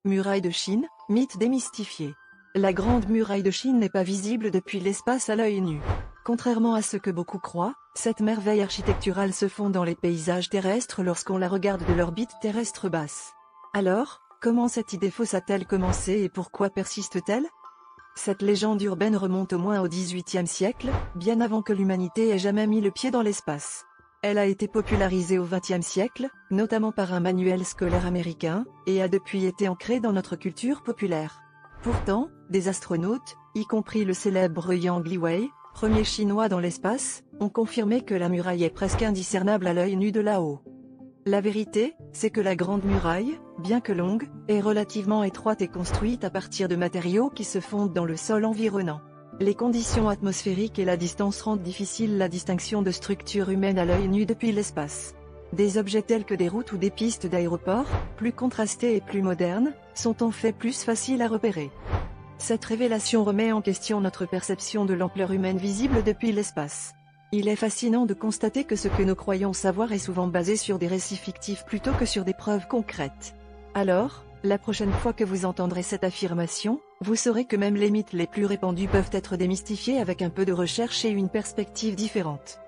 Muraille de Chine, mythe démystifié. La Grande Muraille de Chine n'est pas visible depuis l'espace à l'œil nu. Contrairement à ce que beaucoup croient, cette merveille architecturale se fond dans les paysages terrestres lorsqu'on la regarde de l'orbite terrestre basse. Alors, comment cette idée fausse a-t-elle commencé et pourquoi persiste-t-elle? Cette légende urbaine remonte au moins au XVIIIe siècle, bien avant que l'humanité ait jamais mis le pied dans l'espace. Elle a été popularisée au XXe siècle, notamment par un manuel scolaire américain, et a depuis été ancrée dans notre culture populaire. Pourtant, des astronautes, y compris le célèbre Yang Liwei, premier chinois dans l'espace, ont confirmé que la muraille est presque indiscernable à l'œil nu de là-haut. La vérité, c'est que la Grande Muraille, bien que longue, est relativement étroite et construite à partir de matériaux qui se fondent dans le sol environnant. Les conditions atmosphériques et la distance rendent difficile la distinction de structures humaines à l'œil nu depuis l'espace. Des objets tels que des routes ou des pistes d'aéroports, plus contrastés et plus modernes, sont en fait plus faciles à repérer. Cette révélation remet en question notre perception de l'ampleur humaine visible depuis l'espace. Il est fascinant de constater que ce que nous croyons savoir est souvent basé sur des récits fictifs plutôt que sur des preuves concrètes. Alors, la prochaine fois que vous entendrez cette affirmation, vous saurez que même les mythes les plus répandus peuvent être démystifiés avec un peu de recherche et une perspective différente.